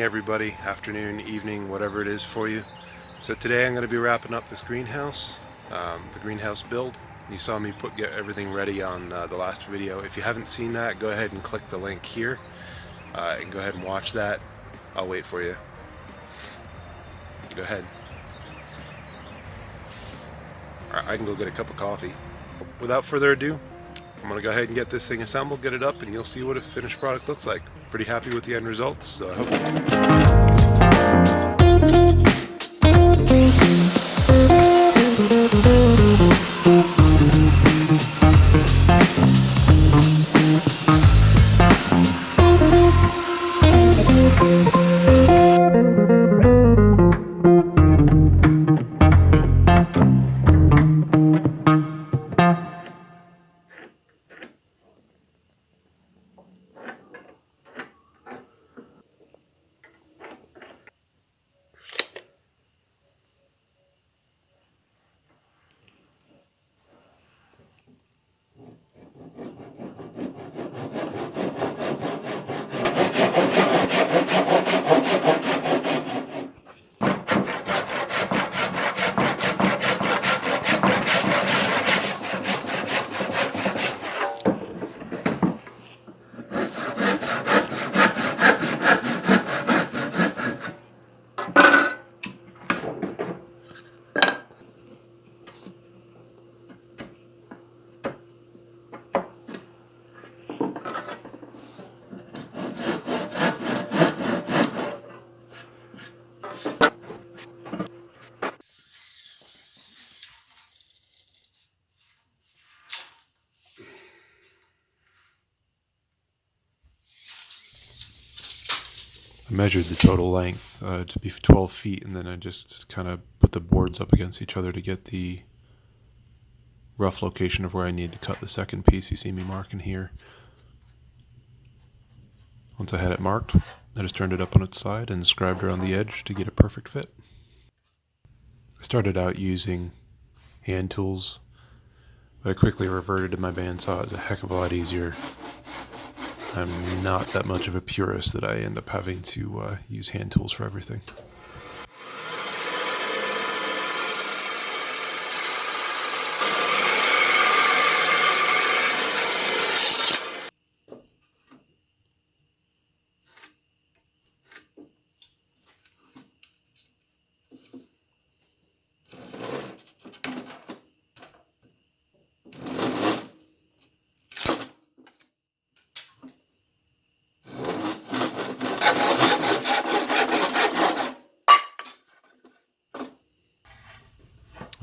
everybody, afternoon, evening, whatever it is for you. So today I'm going to be wrapping up this greenhouse, the greenhouse build. You saw me get everything ready on the last video. If you haven't seen that, go ahead and click the link here and go ahead and watch that. I'll wait for you. Go ahead. I can go get a cup of coffee. Without further ado, I'm going to go ahead and get this thing assembled, get it up, and you'll see what a finished product looks like. Pretty happy with the end results, so I hope... I measured the total length to be 12 feet, and then I just kind of put the boards up against each other to get the rough location of where I need to cut the second piece you see me marking here. Once I had it marked, I just turned it up on its side and scribed around the edge to get a perfect fit. I started out using hand tools, but I quickly reverted to my bandsaw. It was a heck of a lot easier. I'm not that much of a purist that I end up having to use hand tools for everything.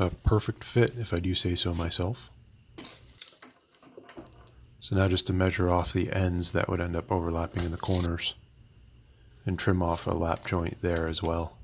A perfect fit, if I do say so myself. So now just to measure off the ends that would end up overlapping in the corners and trim off a lap joint there as well.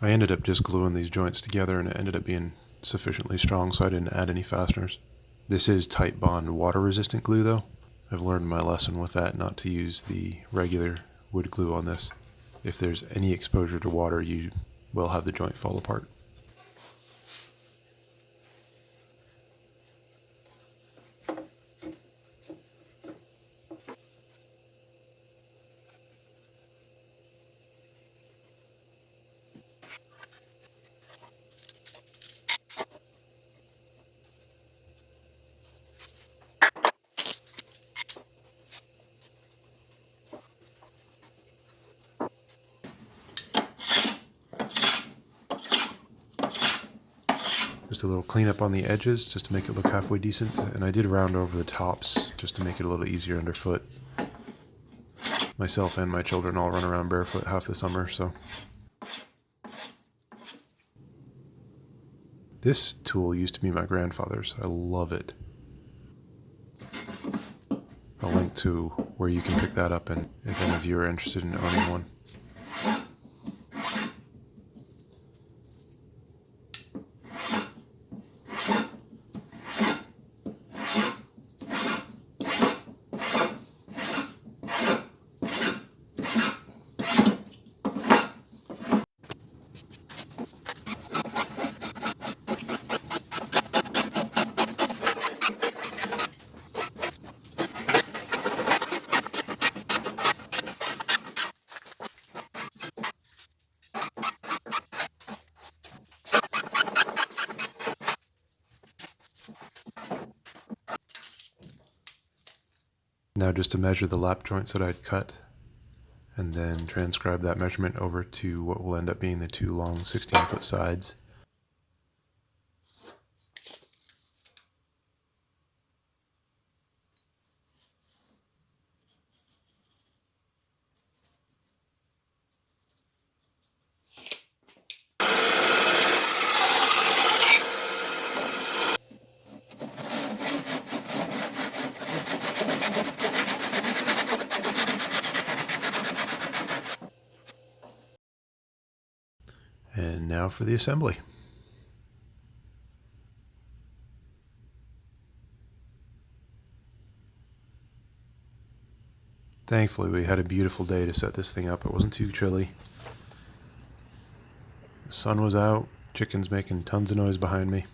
I ended up just gluing these joints together, and it ended up being sufficiently strong, so I didn't add any fasteners. This is tight bond water resistant glue though. I've learned my lesson with that, not to use the regular wood glue on this. If there's any exposure to water, you will have the joint fall apart. Just a little cleanup on the edges just to make it look halfway decent, and I did round over the tops just to make it a little easier underfoot. Myself and my children all run around barefoot half the summer, so. This tool used to be my grandfather's. I love it. I'll link to where you can pick that up, and if any of you are interested in owning one. Now just to measure the lap joints that I'd cut, and then transcribe that measurement over to what will end up being the two long 16-foot sides. And now for the assembly. Thankfully, we had a beautiful day to set this thing up. It wasn't too chilly. The sun was out, chickens making tons of noise behind me.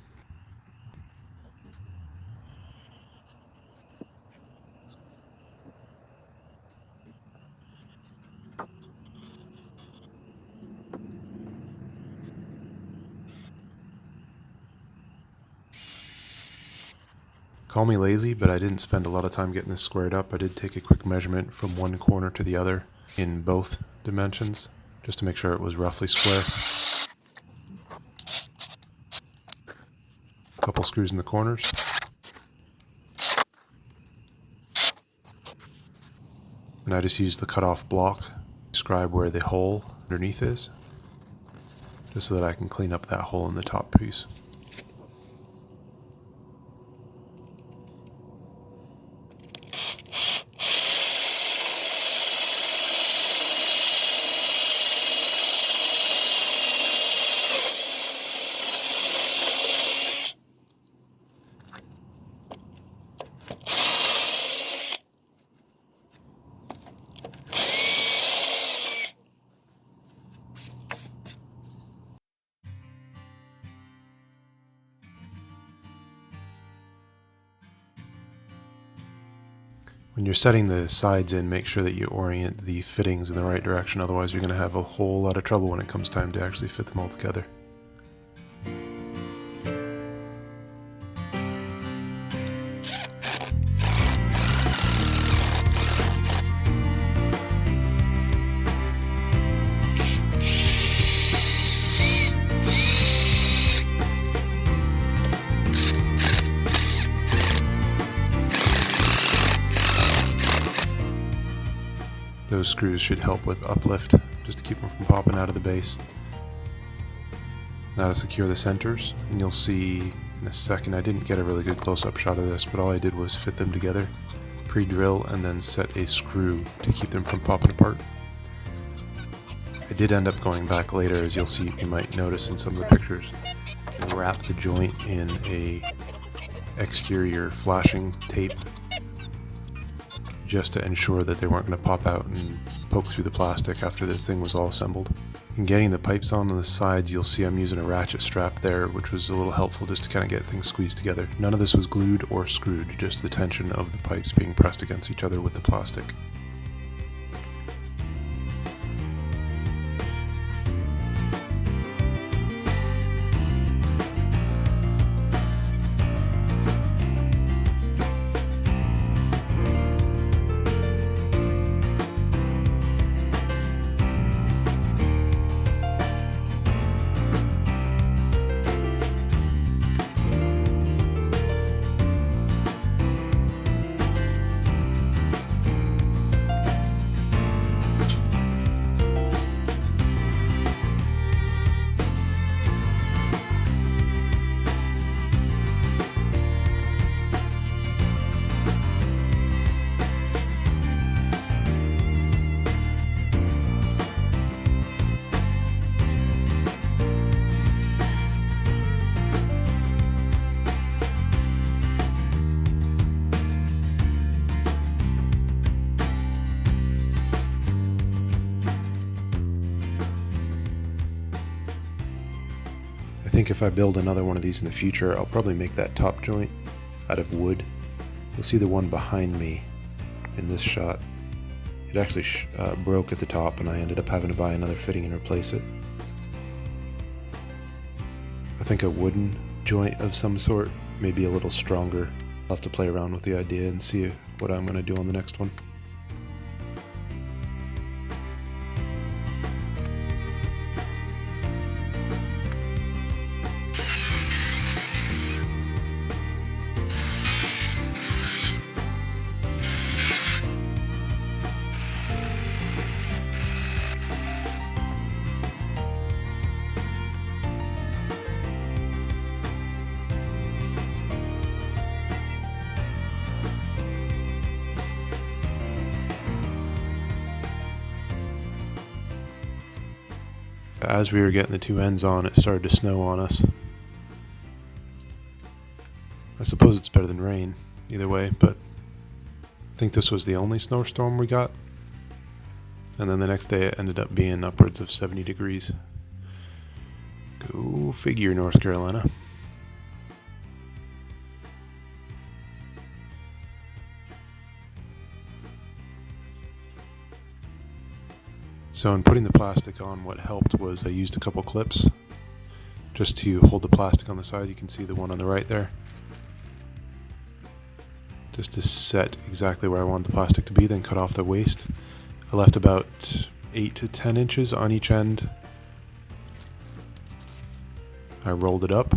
Call me lazy, but I didn't spend a lot of time getting this squared up. I did take a quick measurement from one corner to the other in both dimensions, just to make sure it was roughly square. A couple screws in the corners. And I just used the cutoff block to describe where the hole underneath is, just so that I can clean up that hole in the top piece. When you're setting the sides in, make sure that you orient the fittings in the right direction, otherwise you're going to have a whole lot of trouble when it comes time to actually fit them all together. Those screws should help with uplift, just to keep them from popping out of the base. Now to secure the centers, and you'll see in a second, I didn't get a really good close-up shot of this, but all I did was fit them together, pre-drill, and then set a screw to keep them from popping apart. I did end up going back later, as you might notice in some of the pictures, and wrap the joint in a exterior flashing tape, just to ensure that they weren't going to pop out and poke through the plastic after the thing was all assembled. In getting the pipes on the sides, you'll see I'm using a ratchet strap there, which was a little helpful just to kind of get things squeezed together. None of this was glued or screwed, just the tension of the pipes being pressed against each other with the plastic. think if I build another one of these in the future, I'll probably make that top joint out of wood. You'll see the one behind me in this shot. It actually broke at the top, and I ended up having to buy another fitting and replace it. I think a wooden joint of some sort, maybe a little stronger. I'll have to play around with the idea and see what I'm going to do on the next one. As we were getting the two ends on, it started to snow on us. I suppose it's better than rain, either way, but I think this was the only snowstorm we got. And then the next day it ended up being upwards of 70 degrees. Go figure, North Carolina. So in putting the plastic on, what helped was I used a couple clips just to hold the plastic on the side. You can see the one on the right there. Just to set exactly where I want the plastic to be, then cut off the waste. I left about 8 to 10 inches on each end. I rolled it up.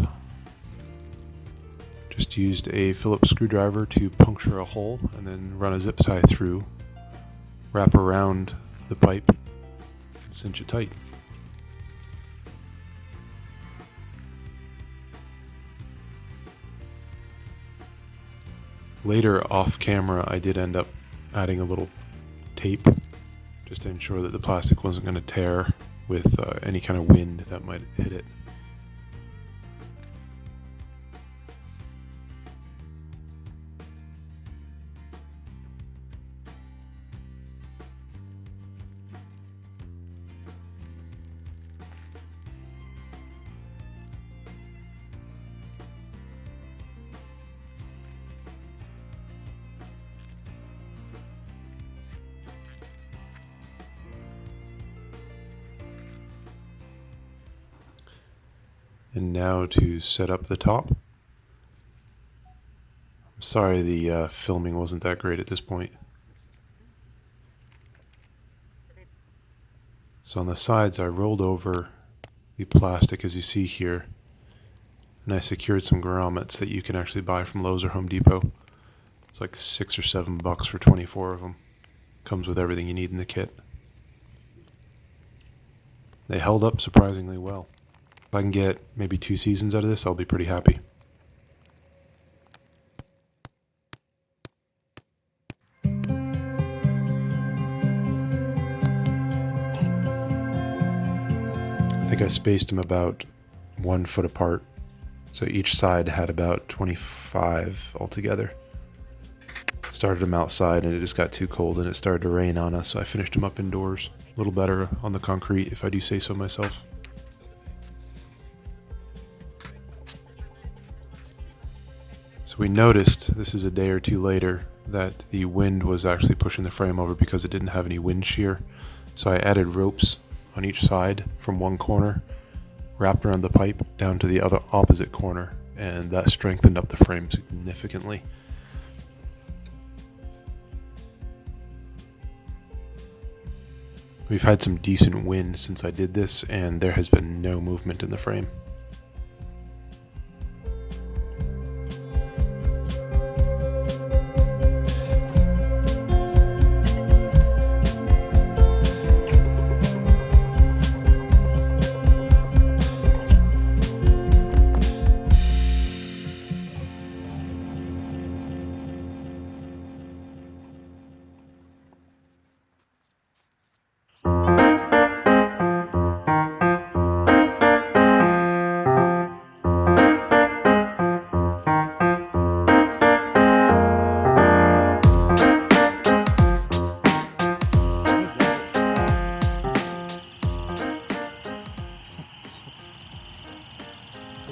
Just used a Phillips screwdriver to puncture a hole and then run a zip tie through. Wrap around the pipe. Cinch it tight. Later, off camera, I did end up adding a little tape just to ensure that the plastic wasn't going to tear with any kind of wind that might hit it. And now to set up the top. I'm sorry the filming wasn't that great at this point. So on the sides I rolled over the plastic as you see here, and I secured some grommets that you can actually buy from Lowe's or Home Depot. It's like $6 or $7 for 24 of them. Comes with everything you need in the kit. They held up surprisingly well. If I can get maybe 2 seasons out of this, I'll be pretty happy. I think I spaced them about 1 foot apart, so each side had about 25 altogether. Started them outside and it just got too cold and it started to rain on us, so I finished them up indoors. A little better on the concrete, if I do say so myself. So we noticed, this is a day or two later, that the wind was actually pushing the frame over because it didn't have any wind shear. So I added ropes on each side from one corner, wrapped around the pipe down to the other opposite corner, and that strengthened up the frame significantly. We've had some decent wind since I did this, and there has been no movement in the frame.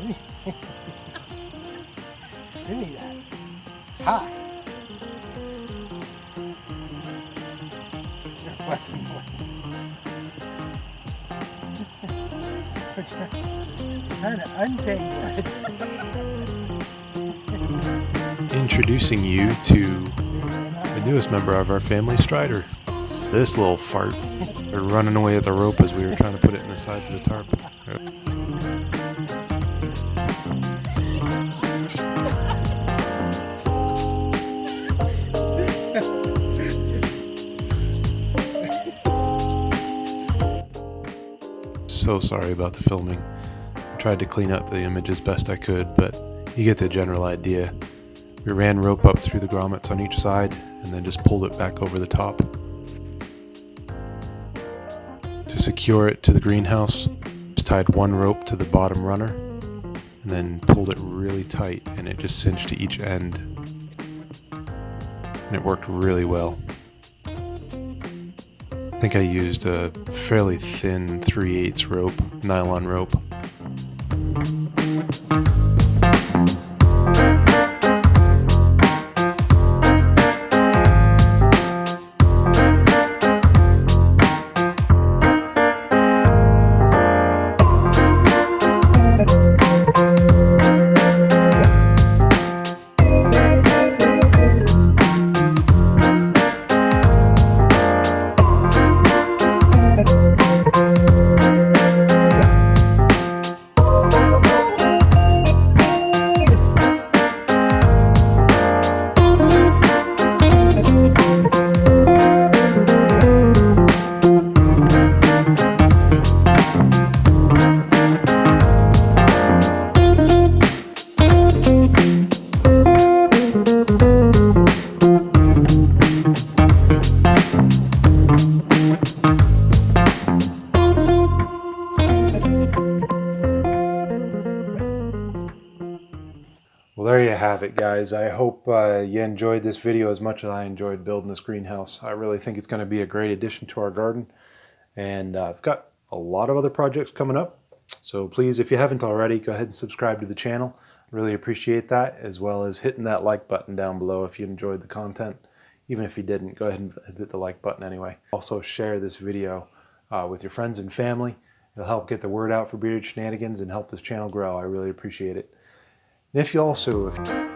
Give me that. Ha! Your butt's in the way. We're trying to untangle it. Introducing you to the newest member of our family, Strider. This little fart. They're running away at the rope as we were trying to put it in the sides of the tarp. So sorry about the filming. I tried to clean up the image as best I could, but you get the general idea. We ran rope up through the grommets on each side and then just pulled it back over the top. To secure it to the greenhouse, just tied one rope to the bottom runner and then pulled it really tight, and it just cinched to each end. And it worked really well. I think I used a fairly thin 3/8 rope, nylon rope. Well, there you have it, guys. I hope you enjoyed this video as much as I enjoyed building this greenhouse. I really think it's going to be a great addition to our garden. And I've got a lot of other projects coming up. So please, if you haven't already, go ahead and subscribe to the channel. Really appreciate that, as well as hitting that like button down below if you enjoyed the content. Even if you didn't, go ahead and hit the like button anyway. Also share this video with your friends and family. It'll help get the word out for Bearded Shenanigans and help this channel grow. I really appreciate it. And if you also...